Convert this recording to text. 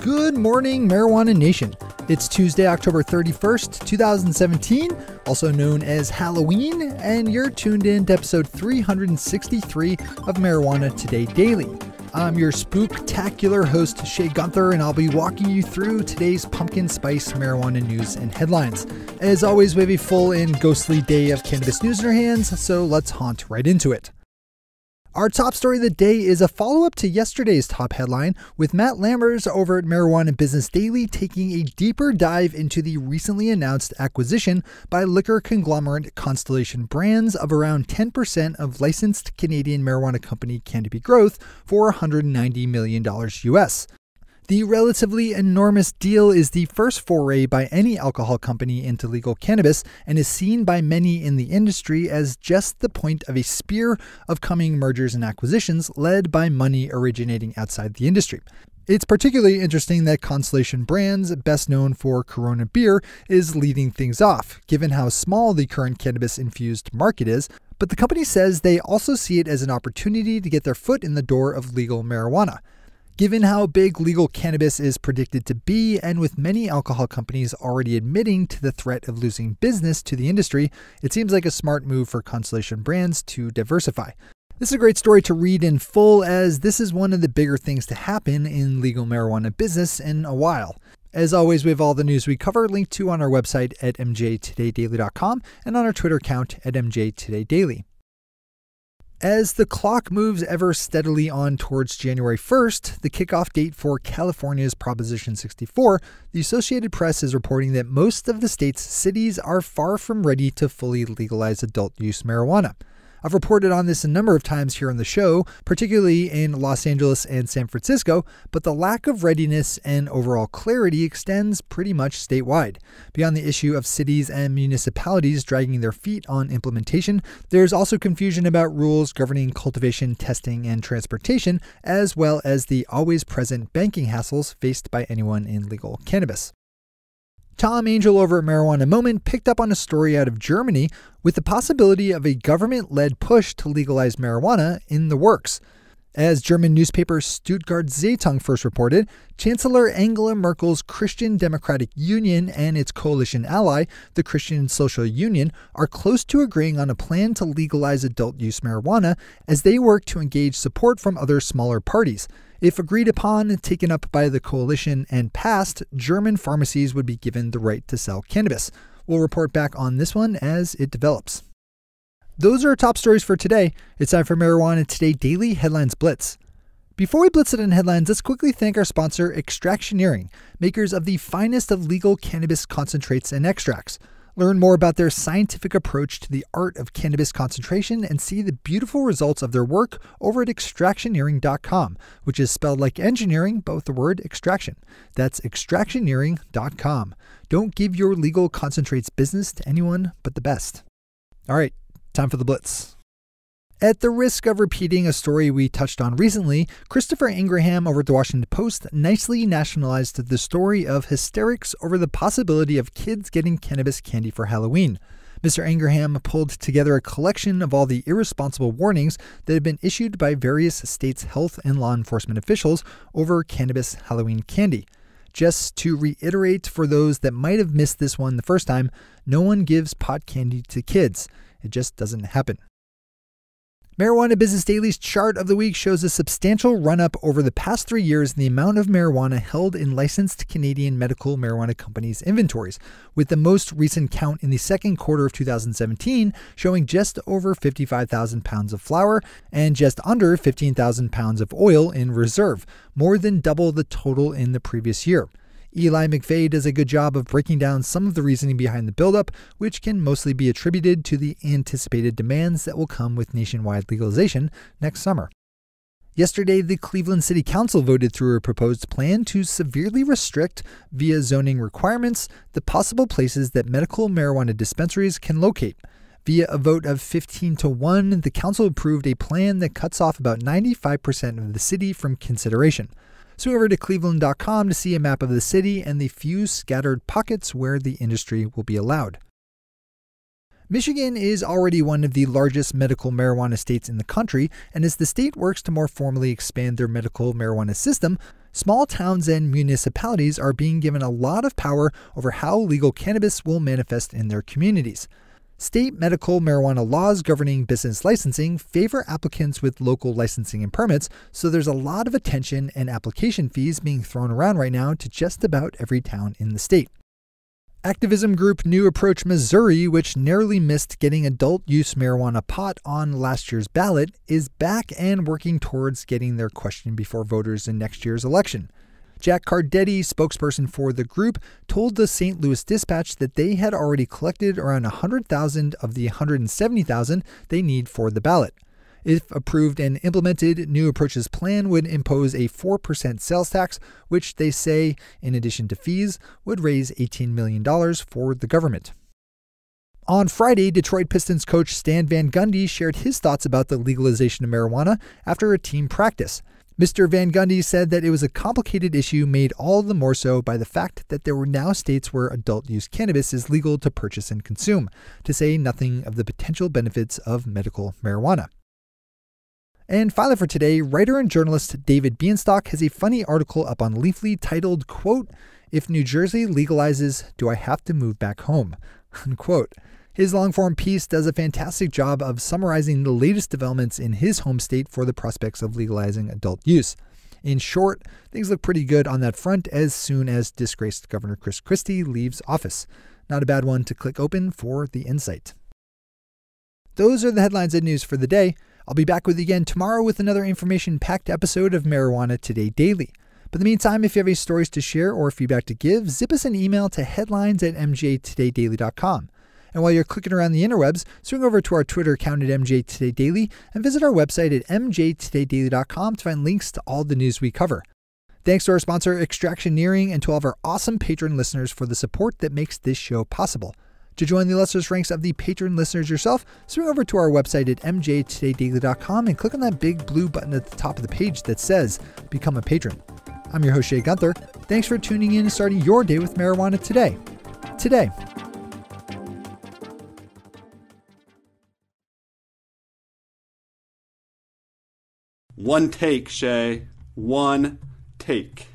Good morning, Marijuana Nation. It's Tuesday, October 31st, 2017, also known as Halloween, and you're tuned in to episode 363 of Marijuana Today Daily. I'm your spooktacular host, Shay Gunther, and I'll be walking you through today's pumpkin spice marijuana news and headlines. As always, we have a full and ghostly day of cannabis news in our hands, so let's haunt right into it. Our top story of the day is a follow-up to yesterday's top headline, with Matt Lammers over at Marijuana Business Daily taking a deeper dive into the recently announced acquisition by liquor conglomerate Constellation Brands of around 10% of licensed Canadian marijuana company Canopy Growth for $190 million US. The relatively enormous deal is the first foray by any alcohol company into legal cannabis and is seen by many in the industry as just the point of a spear of coming mergers and acquisitions led by money originating outside the industry. It's particularly interesting that Constellation Brands, best known for Corona beer, is leading things off, given how small the current cannabis-infused market is, but the company says they also see it as an opportunity to get their foot in the door of legal marijuana. Given how big legal cannabis is predicted to be, and with many alcohol companies already admitting to the threat of losing business to the industry, it seems like a smart move for Constellation Brands to diversify. This is a great story to read in full, as this is one of the bigger things to happen in legal marijuana business in a while. As always, we have all the news we cover linked to on our website at mjtodaydaily.com and on our Twitter account at mjtodaydaily. As the clock moves ever steadily on towards January 1st, the kickoff date for California's Proposition 64, the Associated Press is reporting that most of the state's cities are far from ready to fully legalize adult-use marijuana. I've reported on this a number of times here on the show, particularly in Los Angeles and San Francisco, but the lack of readiness and overall clarity extends pretty much statewide. Beyond the issue of cities and municipalities dragging their feet on implementation, there's also confusion about rules governing cultivation, testing, and transportation, as well as the always-present banking hassles faced by anyone in legal cannabis. Tom Angel over at Marijuana Moment picked up on a story out of Germany with the possibility of a government-led push to legalize marijuana in the works. As German newspaper Stuttgart Zeitung first reported, Chancellor Angela Merkel's Christian Democratic Union and its coalition ally, the Christian Social Union, are close to agreeing on a plan to legalize adult-use marijuana as they work to engage support from other smaller parties. If agreed upon, taken up by the coalition, and passed, German pharmacies would be given the right to sell cannabis. We'll report back on this one as it develops. Those are our top stories for today. It's time for Marijuana Today Daily Headlines Blitz. Before we blitz it in headlines, let's quickly thank our sponsor, Extractioneering, makers of the finest of legal cannabis concentrates and extracts. Learn more about their scientific approach to the art of cannabis concentration and see the beautiful results of their work over at extractioneering.com, which is spelled like engineering, but with the word extraction. That's extractioneering.com. Don't give your legal concentrates business to anyone but the best. All right, time for the blitz. At the risk of repeating a story we touched on recently, Christopher Ingraham over at the Washington Post nicely nationalized the story of hysterics over the possibility of kids getting cannabis candy for Halloween. Mr. Ingraham pulled together a collection of all the irresponsible warnings that have been issued by various states' health and law enforcement officials over cannabis Halloween candy. Just to reiterate for those that might have missed this one the first time, no one gives pot candy to kids. It just doesn't happen. Marijuana Business Daily's chart of the week shows a substantial run-up over the past 3 years in the amount of marijuana held in licensed Canadian medical marijuana companies' inventories, with the most recent count in the second quarter of 2017 showing just over 55,000 pounds of flower and just under 15,000 pounds of oil in reserve, more than double the total in the previous year. Eli McVeigh does a good job of breaking down some of the reasoning behind the buildup, which can mostly be attributed to the anticipated demands that will come with nationwide legalization next summer. Yesterday, the Cleveland City Council voted through a proposed plan to severely restrict, via zoning requirements, the possible places that medical marijuana dispensaries can locate. Via a vote of 15-1, the council approved a plan that cuts off about 95% of the city from consideration. Swing over to cleveland.com to see a map of the city and the few scattered pockets where the industry will be allowed. Michigan is already one of the largest medical marijuana states in the country, and as the state works to more formally expand their medical marijuana system, Small towns and municipalities are being given a lot of power over how legal cannabis will manifest in their communities. State medical marijuana laws governing business licensing favor applicants with local licensing and permits, so there's a lot of attention and application fees being thrown around right now to just about every town in the state. Activism group New Approach Missouri, which narrowly missed getting adult use marijuana pot on last year's ballot, is back and working towards getting their question before voters in next year's election. Jack Cardetti, spokesperson for the group, told the St. Louis Dispatch that they had already collected around 100,000 of the 170,000 they need for the ballot. If approved and implemented, New Approach's plan would impose a 4% sales tax, which they say, in addition to fees, would raise $18 million for the government. On Friday, Detroit Pistons coach Stan Van Gundy shared his thoughts about the legalization of marijuana after a team practice. Mr. Van Gundy said that it was a complicated issue made all the more so by the fact that there were now states where adult-use cannabis is legal to purchase and consume, to say nothing of the potential benefits of medical marijuana. And finally for today, writer and journalist David Bienstock has a funny article up on Leafly titled, quote, "If New Jersey legalizes, do I have to move back home?" Unquote. His long-form piece does a fantastic job of summarizing the latest developments in his home state for the prospects of legalizing adult use. In short, things look pretty good on that front as soon as disgraced Governor Chris Christie leaves office. Not a bad one to click open for the insight. Those are the headlines and news for the day. I'll be back with you again tomorrow with another information-packed episode of Marijuana Today Daily. But in the meantime, if you have any stories to share or feedback to give, zip us an email to headlines@mjtodaydaily.com. And while you're clicking around the interwebs, swing over to our Twitter account at MJTodayDaily and visit our website at mjtodaydaily.com to find links to all the news we cover. Thanks to our sponsor, Extractioneering, and to all of our awesome patron listeners for the support that makes this show possible. To join the illustrious ranks of the patron listeners yourself, swing over to our website at mjtodaydaily.com and click on that big blue button at the top of the page that says Become a Patron. I'm your host, Shay Gunther. Thanks for tuning in and starting your day with marijuana today. One take, Shay. One take.